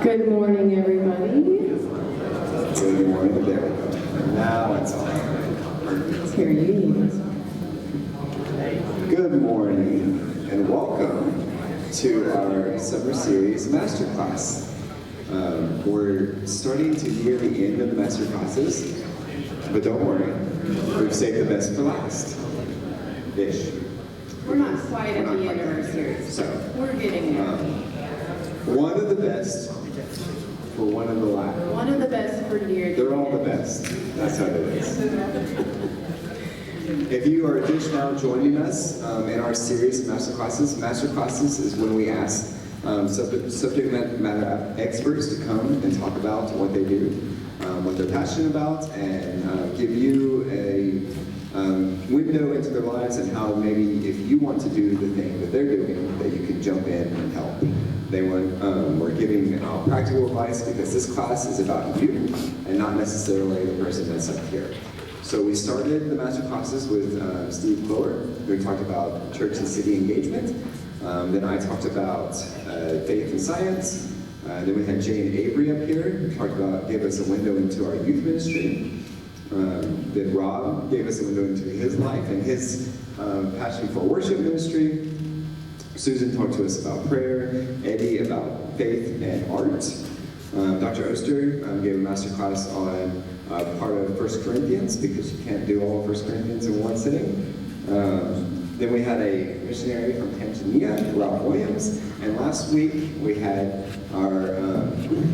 Good morning, everybody. Good morning. There we go. Now it's on. Here you need. Good morning and welcome to our summer series masterclass. We're starting to near the end of the master classes, but don't worry, we've saved the best for last. Ish. We're not quite at the end of our series, So, we're getting there. one of the best for one of the last. One of the best for near the They're all the best. That's how it is. If you are just now joining us in our series of masterclasses is when we ask subject matter experts to come and talk about what they do, what they're passionate about, and give you a window into their lives and how maybe if you want to do the thing that they're doing, that you can jump in and help. We're giving practical advice because this class is about you and not necessarily the person that's up here. So we started the master classes with Steve Blower, who talked about church and city engagement. Then I talked about faith and science. Then we had Jane Avery up here, who gave us a window into our youth ministry. Then Rob gave us a window into his life and his passion for worship ministry. Susan talked to us about prayer, Eddie about faith and art. Dr. Oster gave a master class on part of 1 Corinthians, because you can't do all of 1 Corinthians in one sitting. Then we had a missionary from Tanzania, Ralph Williams, and last week we had our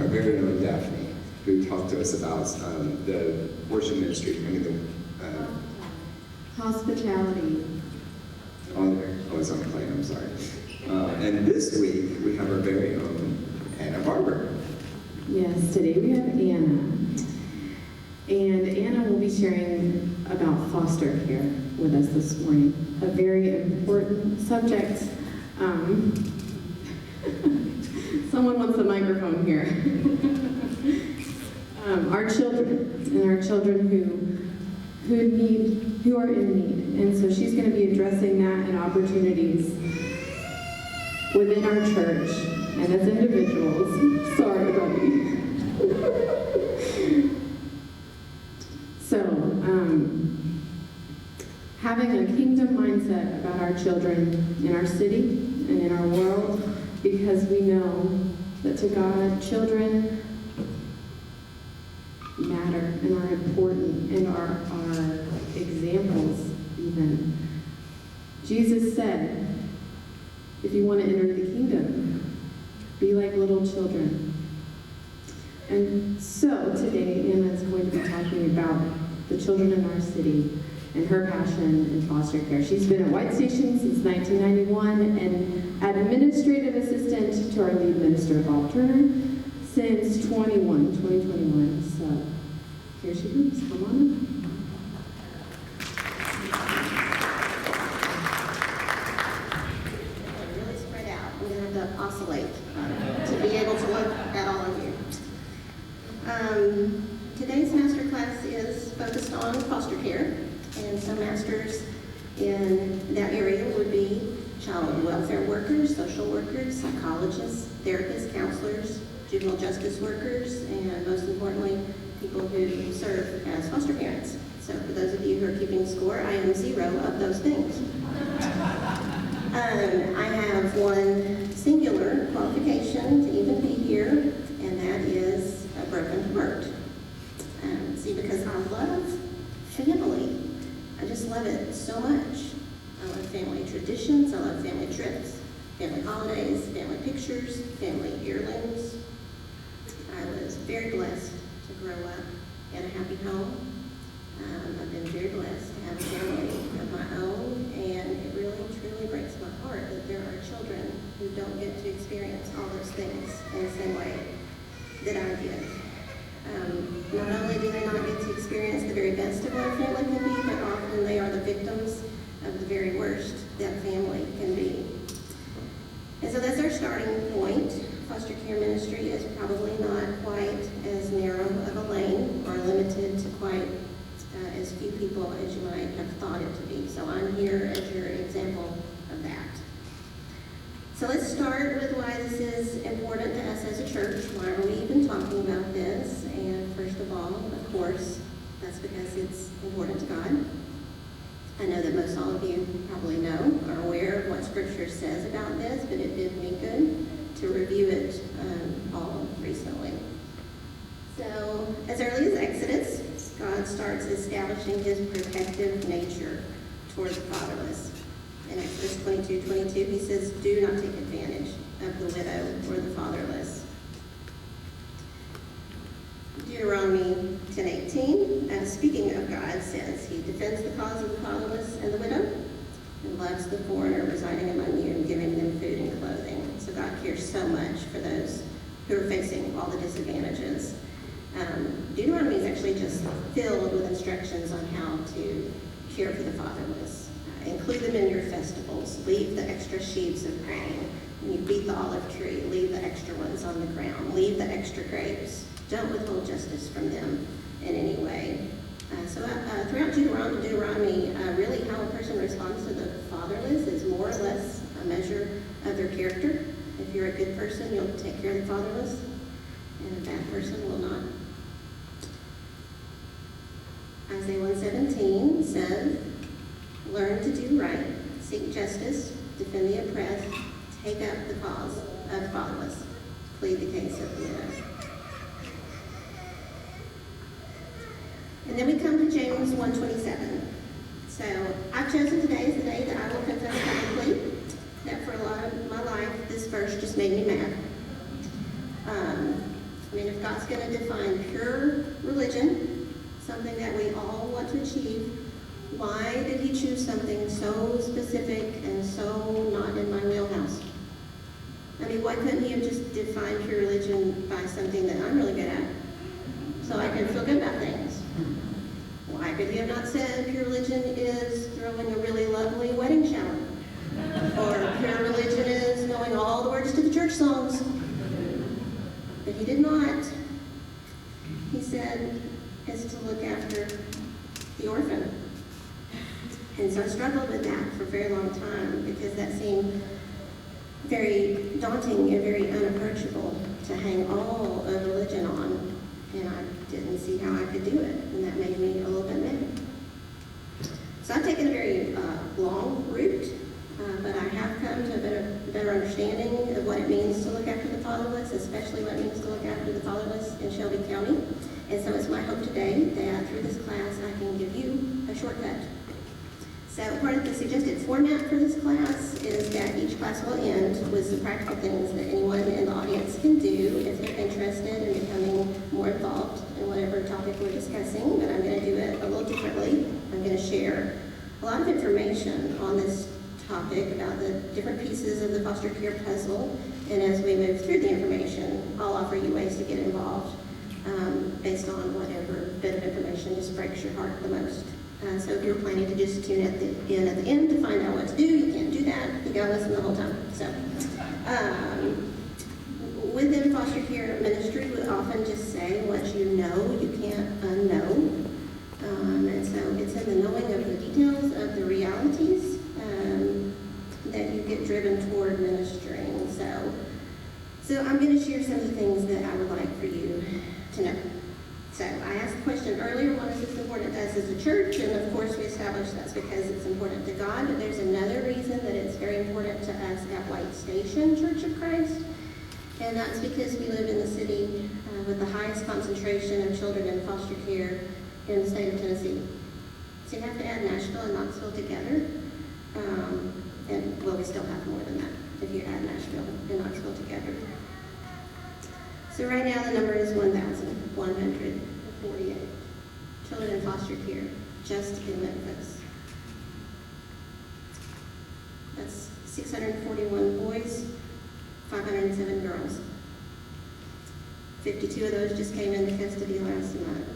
very own Daphne, who talked to us about the worship ministry. hospitality. Oh, it's on the plane, I'm sorry. And this week, we have our very own Anna Barber. Yes, today we have Anna. And Anna will be sharing about foster care with us this morning. A very important subject. Someone wants the microphone here. Our children who are in need. And so she's going to be addressing that and opportunities within our church and as individuals. Sorry, buddy. So, having a kingdom mindset about our children in our city and in our world, because we know that to God, children matter and are important and are examples even. Jesus said, if you want to enter the kingdom, be like little children. And so today, Anna is going to be talking about the children in our city and her passion in foster care. She's been at White Station since 1991 and administrative assistant to our lead minister, Bob Turner, since 2021. So here she comes. Come on up. Really spread out. I'm going to have to oscillate to be able to look at all of you. Today's master class is focused on foster care, and some masters in that area would be child welfare workers, social workers, psychologists, therapists, counselors, juvenile justice workers, and most importantly, people who serve as foster parents. So for those of you who are keeping score, I am 0 of those things. I have one singular qualification to even be here, and that is a broken heart. See, because I love family. I just love it so much. I love family traditions, I love family trips, family holidays, family pictures, family heirlooms. I was very blessed to grow up in a happy home. I've been very blessed to have a family of my own, and it really, truly breaks my heart that there are children who don't get to experience all those things in the same way that I did. Not only do they not get to experience the very best of what a family can be, but often they are the victims of the very worst that family can be. And so that's our starting point. Foster care ministry is probably not quite as narrow of a lane or limited to quite as few people as you might have thought it to be. So I'm here as your example of that. So let's start with why this is important to us as a church. Why are we even talking about this? And first of all, of course, that's because it's important to God. I know that most all of you probably know or are aware of what Scripture says about this, but it did me good to review it all recently. So, as early as Exodus, God starts establishing his protective nature toward the fatherless. In Exodus 22:22, he says, "Do not take advantage of the widow or the fatherless." Deuteronomy 10:18, speaking of God, says, "He defends the cause of the fatherless and the widow, and loves the foreigner residing among you and giving them food and clothing." So God cares so much for those who are facing all the disadvantages. Deuteronomy is actually just filled with instructions on how to care for the fatherless. Include them in your festivals. Leave the extra sheaves of grain. When you beat the olive tree, leave the extra ones on the ground. Leave the extra grapes. Don't withhold justice from them in any way. Throughout Deuteronomy, really how a person responds to the fatherless is more or less a measure of their character. If you're a good person, you'll take care of the fatherless, and a bad person will not. Isaiah 1:17 says, "Learn to do right, seek justice, defend the oppressed, take up the cause of the fatherless, plead the case of the widow." And then we come to James 1:27. So I've chosen today as the day that I will confess publicly that for a lot of my life, this verse just made me mad. If God's going to define pure religion, something that we all want to achieve, why did he choose something so specific and so not in my wheelhouse? Why couldn't he have just defined pure religion by something that I'm really good at, so I can feel good about things? Why could he have not said pure religion is throwing a really lovely wedding shower? Or pure religion is knowing all the words to the church songs? But he did not. He said, is to look after the orphan. And so I struggled with that for a very long time because that seemed very daunting and very unapproachable to hang all of religion on. And I didn't see how I could do it. And that made me a little bit mad. So I've taken a very long route, but I have come to a better understanding of what it means to look after the fatherless, especially what it means to look after the fatherless in Shelby County. And so it's my hope today that through this class I can give you a shortcut. So part of the suggested format for this class is that each class will end with some practical things that anyone in the audience can do if they're interested in becoming more involved in whatever topic we're discussing, but I'm going to do it a little differently. I'm going to share a lot of information on this topic about the different pieces of the foster care puzzle, and as we move through the information, I'll offer you ways to get involved based on whatever bit of information just breaks your heart the most. So if you're planning to just tune at the end to find out what to do, you can't do that. You gotta listen the whole time. So within foster care ministry, we often just say what you know, you can't unknow. And so it's in the knowing of the details of the realities that you get driven toward ministering. So I'm going to share some of the things that I would like for you to know. So I asked the question earlier, what is this important to us as a church? And of course we established that's because it's important to God, but there's another reason that it's very important to us at White Station Church of Christ. And that's because we live in the city with the highest concentration of children in foster care in the state of Tennessee. So you have to add Nashville and Knoxville together. We still have more than that if you add Nashville and Knoxville together. So right now the number is 1,148 children in foster care just in Memphis. That's 641 boys, 507 girls. 52 of those just came into custody last month.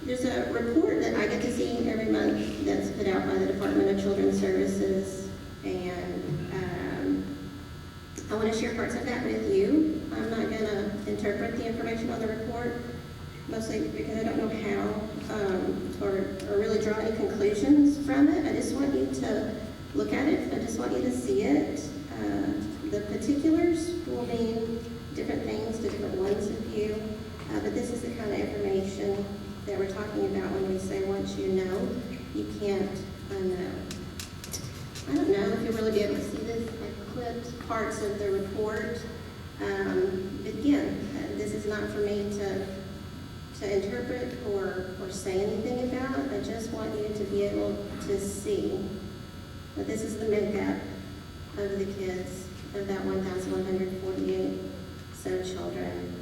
There's a report that I get to see every month that's put out by the Department of Children's Services, and I want to share parts of that with you. I'm not going to interpret the information on the report, mostly because I don't know how or really draw any conclusions from it. I just want you to look at it. I just want you to see it. The particulars will mean different things to different ones of you, but this is the kind of information that we're talking about when we say once you know, you can't unknow. I don't know if you'll really be able to see this. I clipped parts of the report. But again, this is not for me to interpret or say anything about. I just want you to be able to see that this is the makeup of the kids, of that 1,148 so children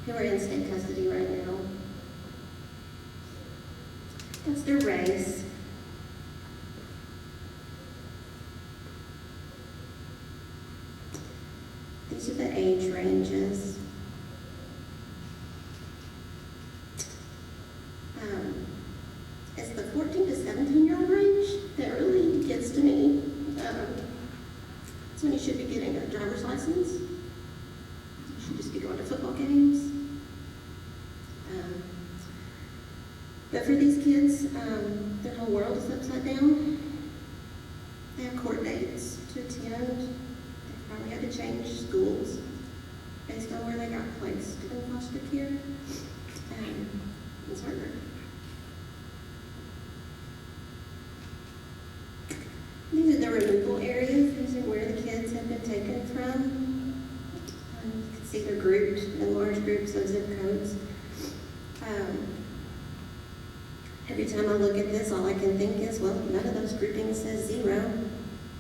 who are in state custody right now. That's their race. These are the age ranges. It's the 14 to 17-year-old range that really gets to me. It's when you should be getting a driver's license. You should just be going to football games. But for these kids, their whole world is upside down. They have court dates to attend. They probably had to change schools based on where they got placed in foster care. It's harder. These are the removal areas. These are where the kids have been taken from. You can see they're grouped in large groups of zip codes. Every time I look at this, all I can think is, well, none of those groupings says 0.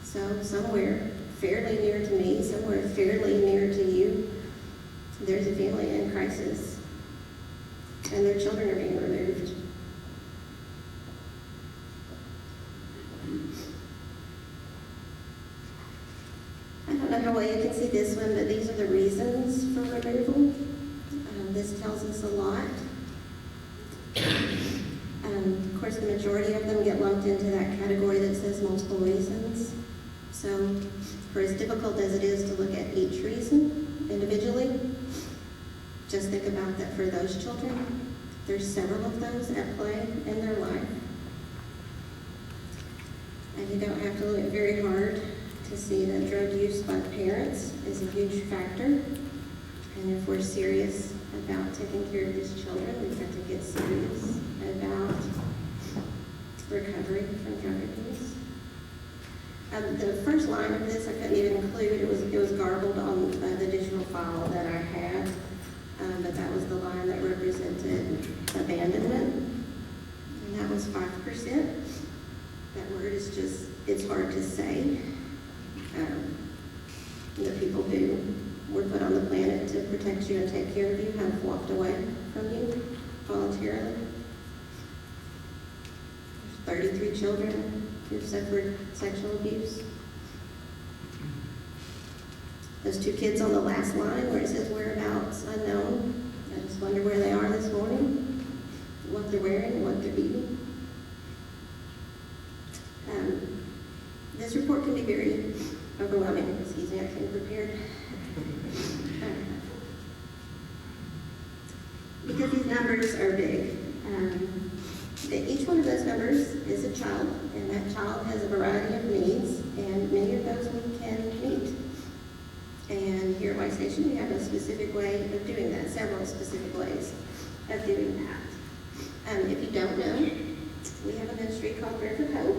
So somewhere fairly near to me, somewhere fairly near to you, there's a family in crisis, and their children are being removed. I don't know how well you can see this one, but these are the reasons for removal. This tells us a lot. Of course, the majority of them get lumped into that category that says multiple reasons. So, for as difficult as it is to look at each reason individually, just think about that for those children. There's several of those at play in their life. And you don't have to look very hard to see that drug use by parents is a huge factor. And if we're serious about taking care of these children, we've got to get serious about recovery from drug abuse. The first line of this I couldn't even include. It was garbled on the digital file that I had, but that was the line that represented abandonment, and that was 5%. That word is just, it's hard to say. The people who were put on the planet to protect you and take care of you have walked away from you voluntarily. There's 33 children who've suffered sexual abuse. Those 2 kids on the last line where it says whereabouts unknown, I just wonder where they are this morning, what they're wearing, what they're eating. This report can be very overwhelming. Excuse me, I came prepared. Because these numbers are big. Each one of those numbers is a child, and that child has a variety of needs, and many of those we can meet. And here at White Station, we have a specific way of doing that, several specific ways of doing that. If you don't know, we have a ministry called Barber,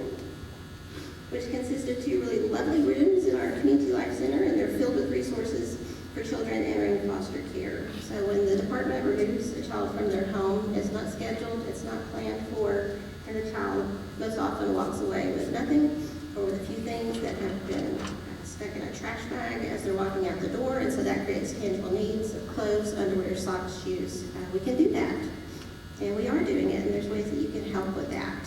which consists of 2 really lovely rooms in our Community Life Center, and they're filled with resources for children entering foster care. So when the department removes a child from their home, it's not scheduled, it's not planned for, and the child most often walks away with nothing or with a few things that have been stuck in a trash bag as they're walking out the door, and so that creates tangible needs of clothes, underwear, socks, shoes. We can do that, and we are doing it, and there's ways that you can help with that.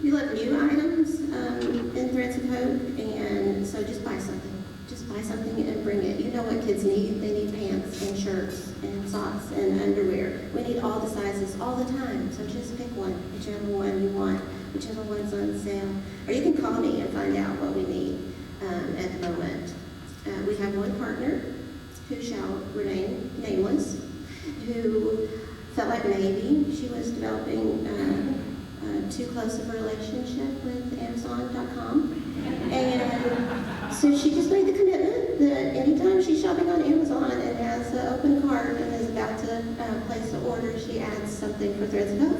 We love new items in Threads of Hope, and so just buy something. Just buy something and bring it. You know what kids need. They need pants and shirts and socks and underwear. We need all the sizes all the time, so just pick one, whichever one you want, whichever one's on sale. Or you can call me and find out what we need at the moment. We have one partner who shall remain nameless, who felt like maybe she was developing too close of a relationship with Amazon.com. And so she just made the commitment that anytime she's shopping on Amazon and has an open cart and is about to place an order, she adds something for Threads of Hope.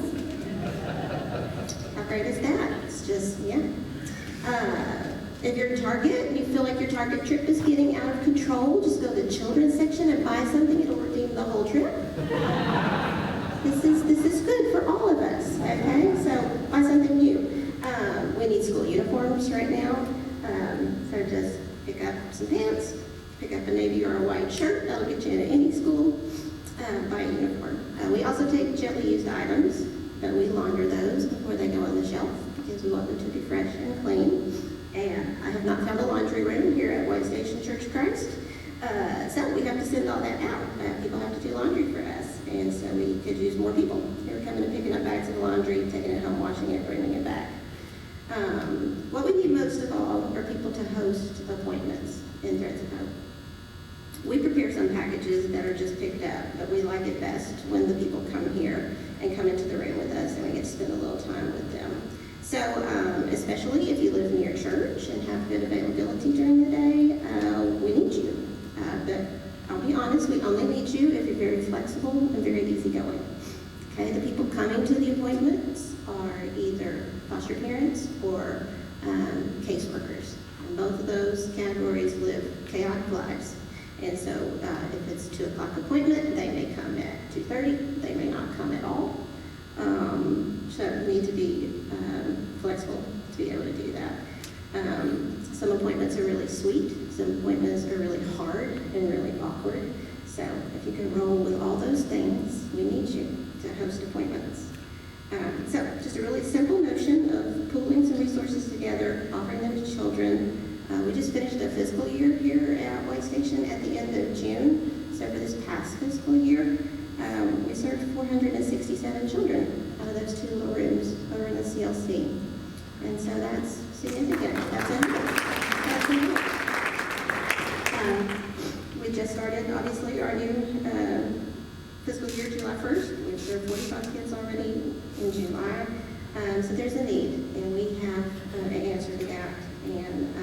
How great is that? It's just, yeah. If you're Target and you feel like your Target trip is getting out of control, just go to the children's section and buy something. It'll redeem the whole trip. This is good for all of us, okay? So buy something new. We need school uniforms right now. So just pick up some pants, pick up a navy or a white shirt. That'll get you into any school. Buy a uniform. We also take gently used items, but we launder those before they go on the shelf because we want them to be fresh and clean. And I have not found a laundry room here at White Station Church of Christ. So we have to send all that out. People have to do laundry for us. And so we could use more people. They were coming and picking up bags of laundry, taking it home, washing it, bringing it back. What we need most of all are people to host appointments in Threads of Hope. We prepare some packages that are just picked up, but we like it best when the people come here and come into the room with us and we get to spend a little time with them. So, especially if you live near church and have good availability during the day, we need you. But I'll be honest, we only need you if you're very flexible and very easygoing. Okay, the people coming to the appointments are either foster parents or caseworkers. And both of those categories live chaotic lives. And so if it's 2 o'clock appointment, they may come at 2:30, they may not come at all. So we need to be flexible to be able to do that. Some appointments are really sweet, some appointments are really hard and really awkward. So if you can roll with all those things, we need you to host appointments. So just a really simple notion of pooling some resources together, offering them to children. We just finished a fiscal year here at White Station at the end of June. So for this past fiscal year, we served 467 children out of those 2 little rooms over in the CLC. And so that's significant. That's enough. We just started, obviously, our new fiscal year, July 1st. We've served 45 kids already in July. So there's a need, and we have an answer to that. And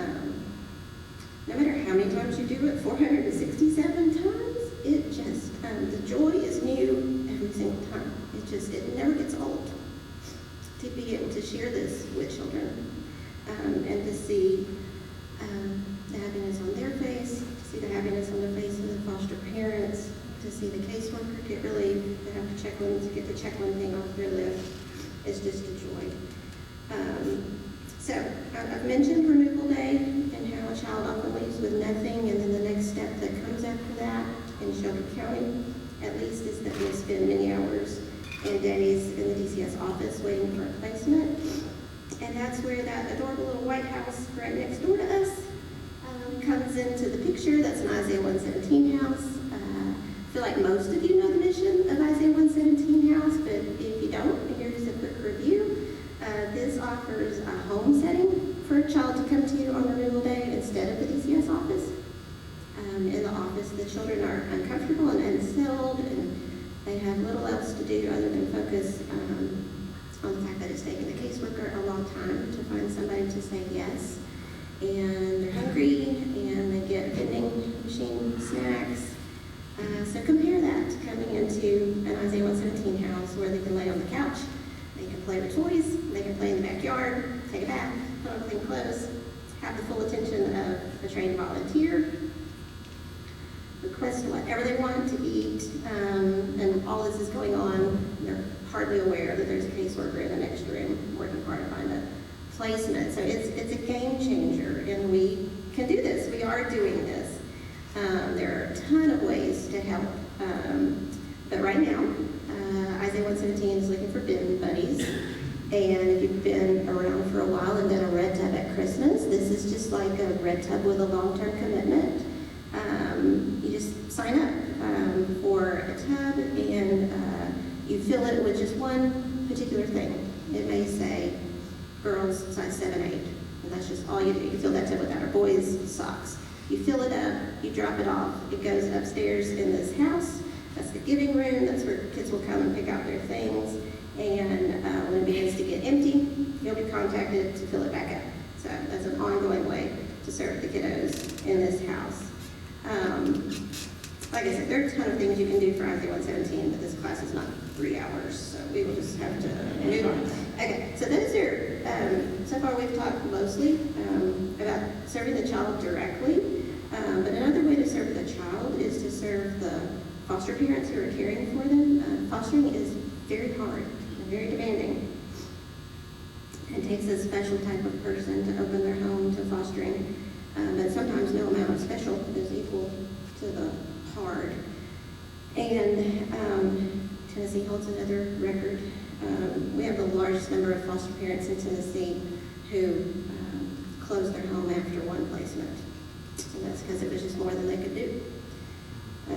no matter how many times you do it, 467 times, it just, the joy is new every single time. It never gets old to be able to share this with children and to see the happiness on their face, to see the happiness on the face of the foster parents, to see the caseworker get relief, to have to get the check one thing off their list. It's just a joy. So I've mentioned removal day and how a child often leaves with nothing, and then the next step that comes after that in Shelby County, at least, is that they spend many hours and days in the DCS office waiting for a placement. And that's where that adorable little white house right next door to us comes into the picture. That's an Isaiah 117 house. I feel like most of you know the mission of Isaiah 117 house, but if you don't, here's a quick review. This offers a home setting for a child to come to on removal day instead of the DCS office. In the office, the children are uncomfortable and unsettled, and they have little else to do other than focus on the fact that it's taken the caseworker a long time to find somebody to say yes. And they're hungry, and they get vending machine snacks. So compare that to coming into an Isaiah 117 house where they can lay on the couch, they can play with toys, they can play in the backyard, take a bath, put on clean clothes, have the full attention of a trained volunteer, request whatever they want to eat, and all this is going on. They're hardly aware that there's a caseworker in the next room working hard to find a placement. So it's a game changer, and we can do this. We are doing this. There are a ton of ways to help, but right now, Isaiah 117 is looking for bin buddies. And if you've been around for a while and done a red tub at Christmas, this is just like a red tub with a long-term commitment. You just sign up for a tub, and you fill it with just one particular thing. It may say girls size 7, 8, and that's just all you do. You fill that tub with our boys' socks. You fill it up, you drop it off. It goes upstairs in this house. That's the giving room. That's where kids will come and pick out their things. And when it begins to get empty, to fill it back up. So that's an ongoing way to serve the kiddos in this house. Like I said, there are a ton of things you can do for Isaiah 117, but this class is not 3 hours, so we will just have to move on. Okay, so those are, so far we've talked mostly about serving the child directly, but another way to serve the child is to serve the foster parents who are caring for them. Fostering is very hard and very demanding. It takes a special type of person to open their home to fostering, but sometimes no amount of special is equal to the hard. And Tennessee holds another record. We have the largest number of foster parents in Tennessee who closed their home after one placement. And that's because it was just more than they could do.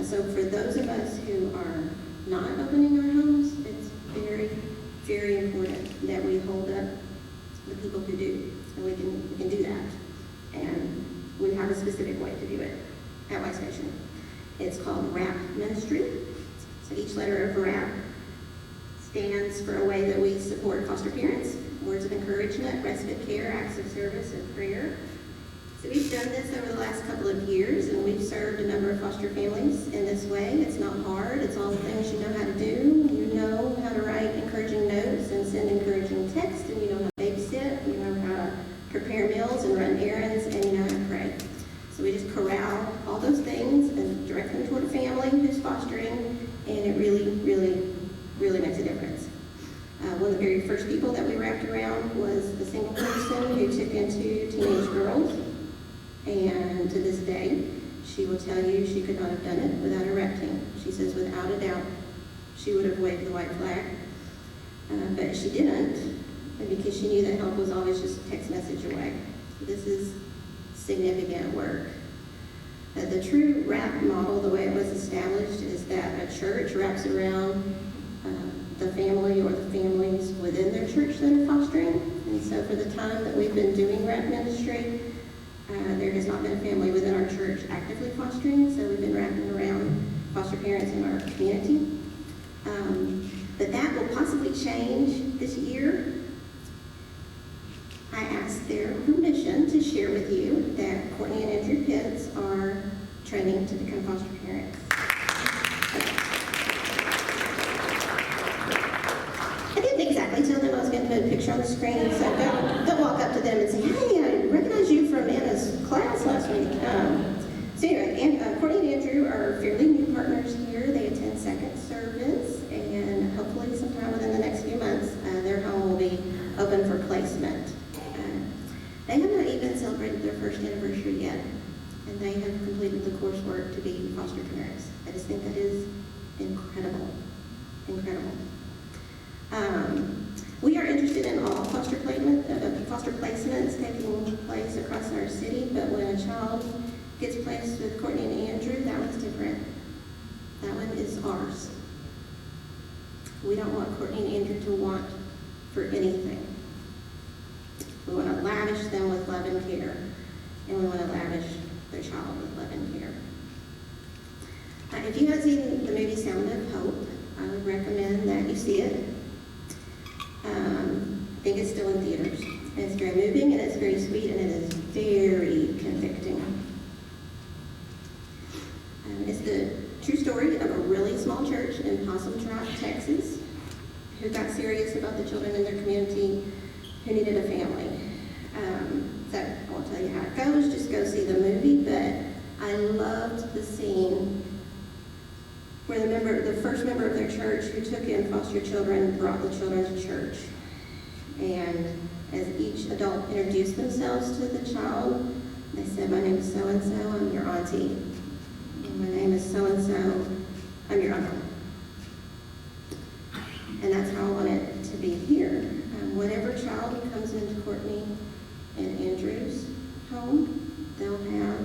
So for those of us who are not opening our homes, it's very, very important that we hold up the people who do. And we can do that. And we have a specific way to do it at Y Station. It's called RAP ministry. So each letter of RAP stands for a way that we support foster parents: words of encouragement, respite care, acts of service, and prayer. So we've done this over the last couple of years, and we've served a number of foster families in this way. It's not hard. It's all the things you know how to do. You know how to write encouraging notes and send encouraging texts, and you know how to babysit, you know how to prepare meals and run errands, and you know how to pray. So we just corral all those things and direct them toward a family who's fostering, and it really, really, really makes a difference. One of the very first people that we wrapped around was a single person who took in 2 teenage girls, and to this day, she will tell you she could not have done it without a rep team. She says without a doubt, she would have waved the white flag, but she didn't, because she knew that help was always just a text message away. This is significant work. The true RAP model, the way it was established, is that a church wraps around the family or the families within their church that are fostering. And so for the time that we've been doing RAP ministry, there has not been a family within our church actively fostering, so we've been wrapping around foster parents in our community. But that will possibly change this year. I asked their permission to share with you that Courtney and Andrew Pitts are training to become foster parents. I didn't exactly tell them I was going to put a picture on the screen, so don't walk up to them and say, "Hey, I recognize you from Anna's class last week." So anyway, Courtney and Andrew are fairly new partners here. They attend second service, and hopefully sometime within the next few months, their home will be open for placement. They have not even celebrated their first anniversary yet, and they have completed the coursework to be foster parents. I just think that is incredible, incredible. We are interested in all foster placements taking place across our city, but when a child gets placed with Courtney and Andrew, that one's different. That one is ours. We don't want Courtney and Andrew to want for anything. We want to lavish them with love and care, and we want to lavish their child with love and care. If you haven't seen the movie Sound of Hope, I would recommend that you see it. I think it's still in theaters. And it's very moving, and it's very sweet, and it is very convicting. It's the true story of a really small church in Possum Trot, Texas, who got serious about the children in their community who needed a family. So I won't tell you how it goes, just go see the movie, but I loved the scene where the first member of their church who took in foster children brought the children to church. And as each adult introduced themselves to the child, they said, "My name is so-and-so, I'm your auntie. And my name is so-and-so, I'm your uncle." And that's how I want it to be here. Whatever child comes into Courtney and Andrew's home, they'll have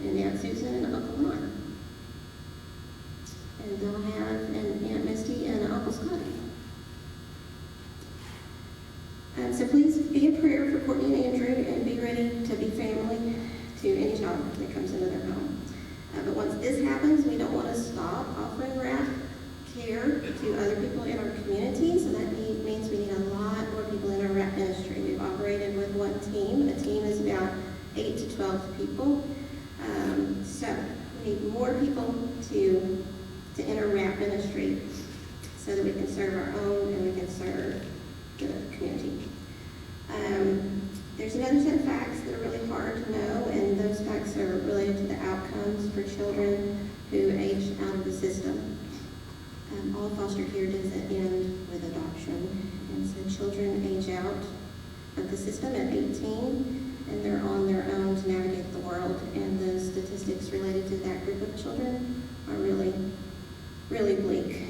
an Aunt Susan and Uncle Ron. And they'll have an Aunt Misty and an Uncle Scotty. So please be in prayer for Courtney and Andrew, and be ready to be family to any child that comes into their home. But once this happens, we don't want to stop offering RAP care to other people in our community. So that means we need a lot more people in our RAP ministry. We've already we can serve our own and we can serve the community. There's another set of facts that are really hard to know, and those facts are related to the outcomes for children who age out of the system. All foster care doesn't end with adoption, and so children age out of the system at 18, and they're on their own to navigate the world, and the statistics related to that group of children are really, really bleak.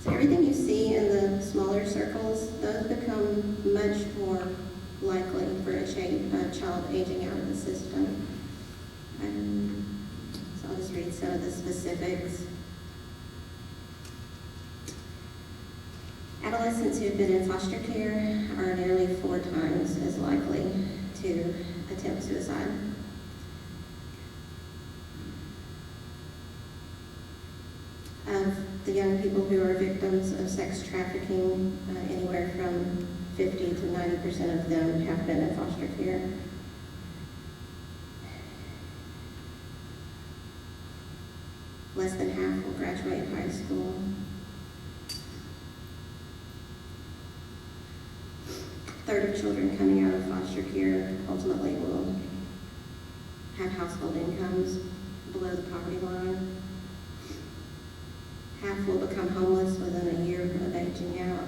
So everything you see in the smaller circles, those become much more likely for a child aging out of the system. So I'll just read some of the specifics. Adolescents who have been in foster care are nearly 4 times as likely to attempt suicide. Of the young people who are victims of sex trafficking, anywhere from 50 to 90% of them have been in foster care. Less than half will graduate high school. A third of children coming out of foster care ultimately will have household incomes below the poverty line. Half will become homeless within a year of aging out.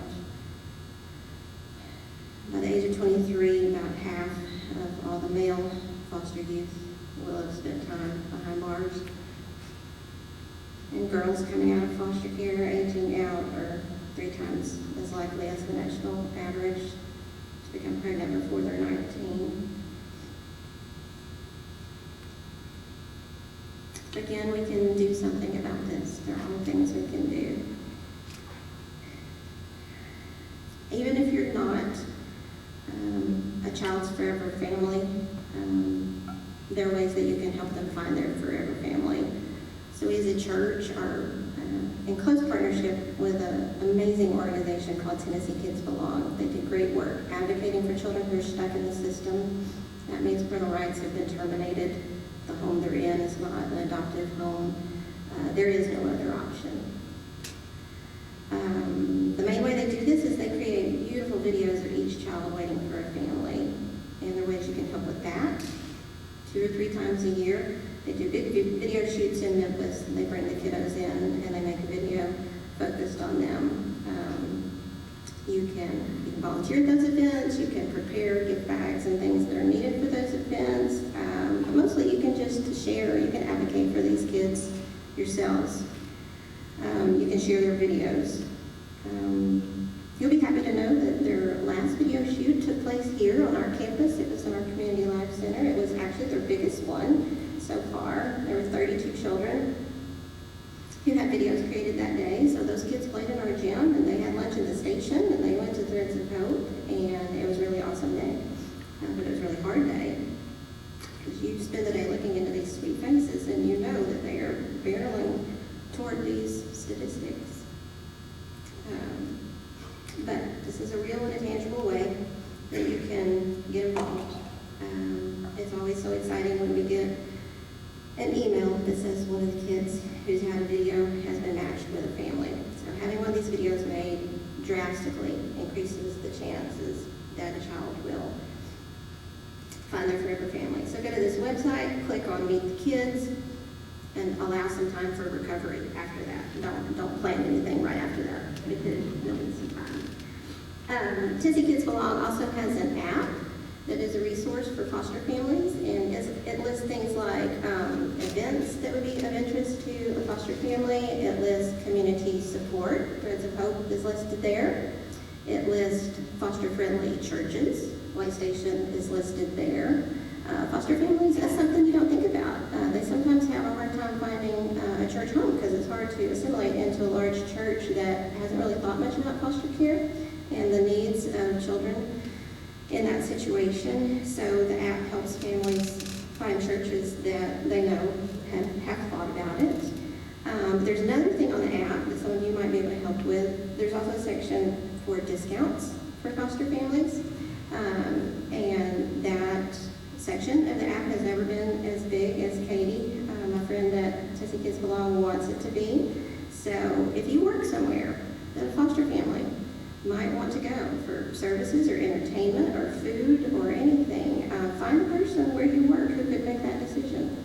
By the age of 23, about half of all the male foster youth will have spent time behind bars. And girls coming out of foster care aging out are 3 times as likely as the national average to become pregnant before they're 19. Again, we can do something about this. There are things we can do. Even if you're not a child's forever family, there are ways that you can help them find their forever family. So we as a church are in close partnership with an amazing organization called Tennessee Kids Belong. They do great work advocating for children who are stuck in the system. That means parental rights have been terminated. The home they're in is not an adoptive home. There is no other option. The main way they do this is they create beautiful videos of each child waiting for a family. And there are ways you can help with that. 2 or 3 times a year, they do big video shoots in Memphis, and they bring the kiddos in, and they make a video focused on them. You can volunteer at those events, you can prepare gift bags and things that are needed for those events, but mostly you can just share, you can advocate for these kids yourselves. You can share their videos. You'll be happy to know that their last video shoot took place here on our campus. It was in our Community Life Center. It was actually their biggest one so far. There were 32 children who had videos created that day. So those kids played in our gym, and they had lunch in the station, and they went to Threads of Hope, and it was a really awesome day. But it was a really hard day, because you spend the day looking into these sweet faces, and you know that they are barreling toward these statistics. But this is a real and a tangible way that you can get involved. It's always so exciting when we get an email that says one of the kids who's had a video has been matched with a family. So having one of these videos made drastically increases the chances that a child will find their forever family. So go to this website, click on Meet the Kids, and allow some time for recovery after that. Don't plan anything right after that, because you'll need some time. Tennessee Kids Belong also has an app that is a resource for foster families, and it lists things like events that would be of interest to a foster family. It lists community support. Threads of Hope is listed there. It lists foster-friendly churches. Waystation is listed there. Foster families, that's something you don't think about. They sometimes have a hard time finding a church home because it's hard to assimilate into a large church that hasn't really thought much about foster care and the needs of children in that situation. So the app helps families find churches that they know have thought about it. There's another thing on the app that some of you might be able to help with. There's also a section for discounts for foster families, and that section of the app has never been as big as Katie, my friend at Tennessee Kids Belong, wants it to be. So if you work somewhere that a foster family might want to go for services or entertainment or food or anything, find a person where you work who could make that decision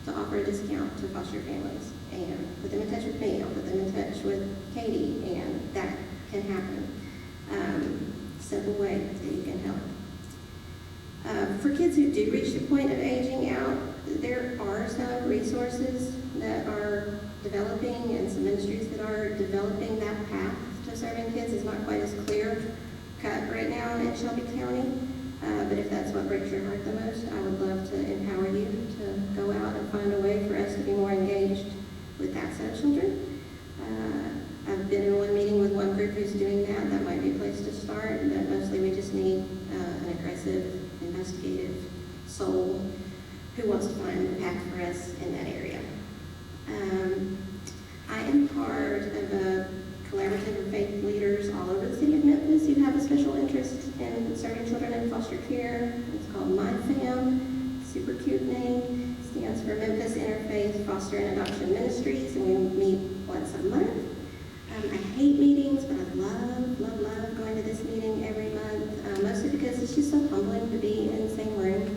to offer a discount to foster families, and put them in touch with me. I'll put them in touch with Katie, and that can happen. Simple way that you can help. For kids who do reach the point of aging out, there are some resources that are developing and some ministries that are developing that path to serving kids. Is not quite as clear cut right now in Shelby County, but if that's what breaks your heart the most, I would love to empower you to go out and find a way for us to be more engaged with that set of children. I've been in one meeting with one group who's doing that. That might be a place to start, but mostly we just need an aggressive, investigative soul who wants to find a path for us in that area. I am part of a collaborative of faith leaders all over the city of Memphis who have a special interest in serving children in foster care. It's called MyFam, super cute name. Stands for Memphis Interfaith Foster and Adoption Ministries, and we meet once a month. I hate meetings, but I love going to this meeting every month, mostly because it's just so humbling to be in the same room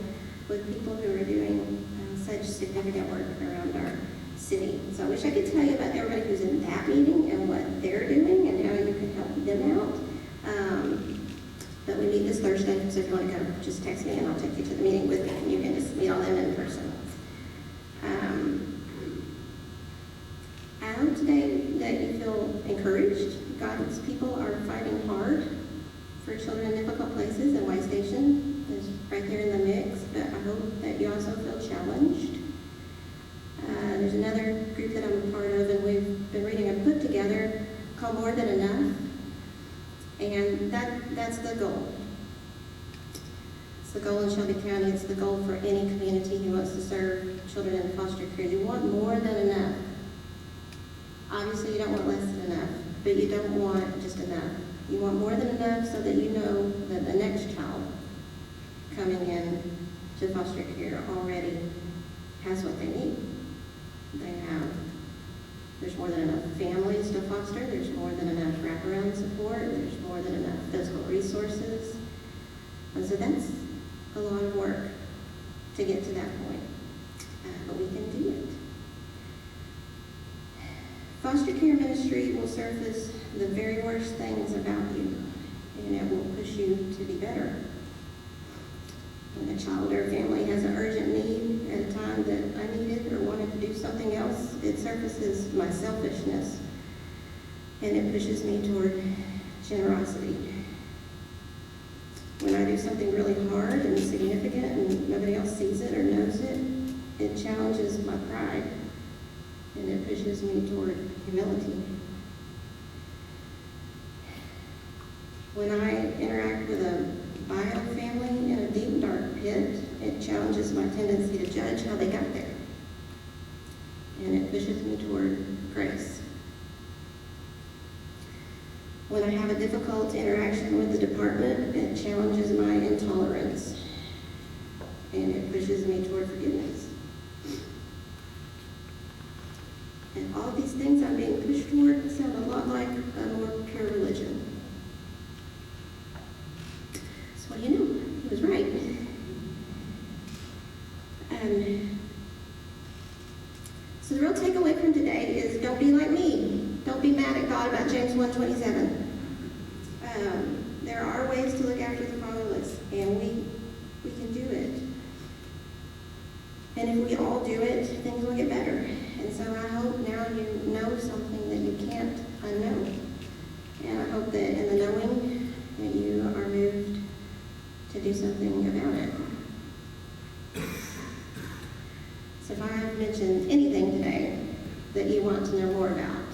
with people who are doing such significant work around our city. So I wish I could tell you about everybody who's in that meeting and what they're doing and how you can help them out. But we meet this Thursday, so if you want to come, just text me and I'll take you to the meeting with me, and you can just meet all them in person. I hope today that you feel encouraged. God's people are fighting hard for children in difficult places, and Y Station is right there in the mix, but I hope that you also feel challenged. There's another group that I'm a part of, and we've been reading a book together called More Than Enough, and that's the goal. It's the goal in Shelby County. It's the goal for any community who wants to serve children in foster care. You want more than enough. Obviously, you don't want less than enough, but you don't want just enough. You want more than enough so that you know that the next child coming in to foster care already has what they need. There's more than enough families to foster. There's more than enough wraparound support. There's more than enough physical resources. And so that's a lot of work to get to that point, but we can do it. Foster care ministry will surface the very worst things about you, and it will push you to be better. When a child or family has an urgent need at a time that I needed or wanted to do something else, it surfaces my selfishness, and it pushes me toward generosity. When I do something really hard and significant and nobody else sees it or knows it, it challenges my pride, and it pushes me toward humility. When I interact with a bio family in a deep, dark pit, it challenges my tendency to judge how they got there. And it pushes me toward grace. When I have a difficult interaction with the department, it challenges my intolerance. And it pushes me toward forgiveness. And all these things I'm being pushed toward sound a lot like a more pure religion. So what do you know? He was right. So the real takeaway from today is don't be like me. Don't be mad at God about James 1:27. There are ways to look after the fatherless, and we can do it. And if we all do it, things will get better. And so I hope now you know something that you can't unknow. And I hope that in the knowing that you are moved to do something about it. So if I have mentioned anything today that you want to know more about,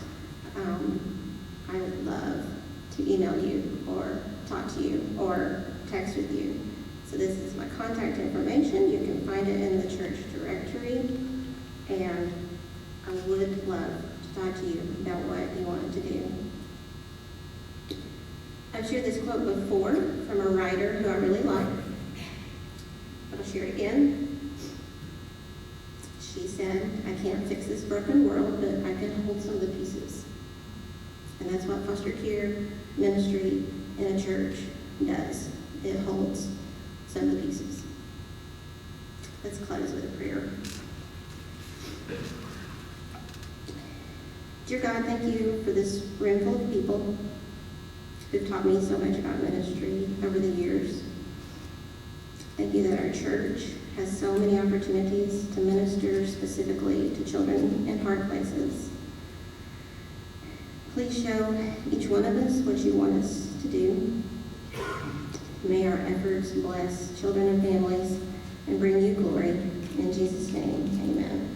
I would love to email you or talk to you or text with you. So this is my contact information. You can find it in the church directory. And I would love to talk to you about what you wanted to do. I've shared this quote before from a writer who I really like, but I'll share it again. She said, said, I can't fix this broken world, but I can hold some of the pieces. And that's what foster care ministry in a church does. It holds some of the pieces. Let's close with a prayer. Dear God, thank you for this room full of people who've taught me so much about ministry over the years. Thank you that our church has so many opportunities to minister specifically to children in hard places. Please show each one of us what you want us to do. May our efforts bless children and families and bring you glory. In Jesus' name, amen.